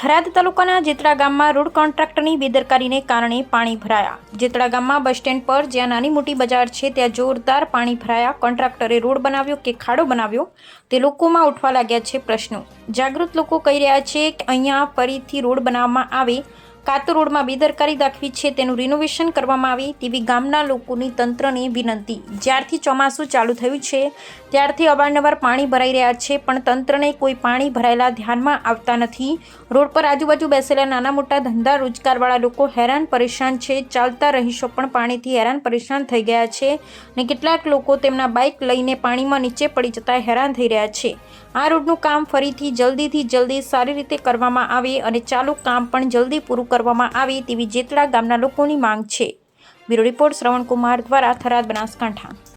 થરાદ તાલુકાના જેતડા ગામમાં રોડ કોન્ટ્રાક્ટરની બેદરકારીને કારણે પાણી ભરાયા। જેતડા ગામમાં બસ સ્ટેન્ડ પર જ્યાં નાની મોટી બજાર છે ત્યાં જોરદાર પાણી ભરાયા। કોન્ટ્રાક્ટરે રોડ બનાવ્યો કે ખાડો બનાવ્યો તે લોકોમાં ઉઠવા લાગ્યા છે પ્રશ્નો। જાગૃત લોકો કહી રહ્યા છે કે અહીંયા ફરીથી રોડ બનાવવામાં આવે કાં તો રોડમાં બેદરકારી દાખવી છે તેનું રિનોવેશન કરવામાં આવે તેવી ગામના લોકોની તંત્રને વિનંતી। જ્યારથી ચોમાસું ચાલુ થયું છે ત્યારથી અવારનવાર પાણી ભરાઈ રહ્યા છે પણ તંત્રને કોઈ પાણી ભરાયેલા ધ્યાનમાં આવતા નથી। રોડ પર આજુબાજુ બેસેલા નાના મોટા ધંધા રોજગારવાળા લોકો હેરાન પરેશાન છે। ચાલતા રહીશો પણ પાણીથી હેરાન પરેશાન થઈ ગયા છે ને કેટલાક લોકો તેમના બાઇક લઈને પાણીમાં નીચે પડી જતા હેરાન થઈ રહ્યા છે। આ રોડનું કામ ફરીથી જલ્દીથી જલ્દી સારી રીતે કરવામાં આવે અને ચાલુ કામ પણ જલ્દી પૂરું કરવામાં આવે તેવી જેતડા ગામના લોકોની માંગ છે। બ્યુરો રિપોર્ટ શ્રવણ કુમાર દ્વારા થરાદ, બનાસકાંઠા।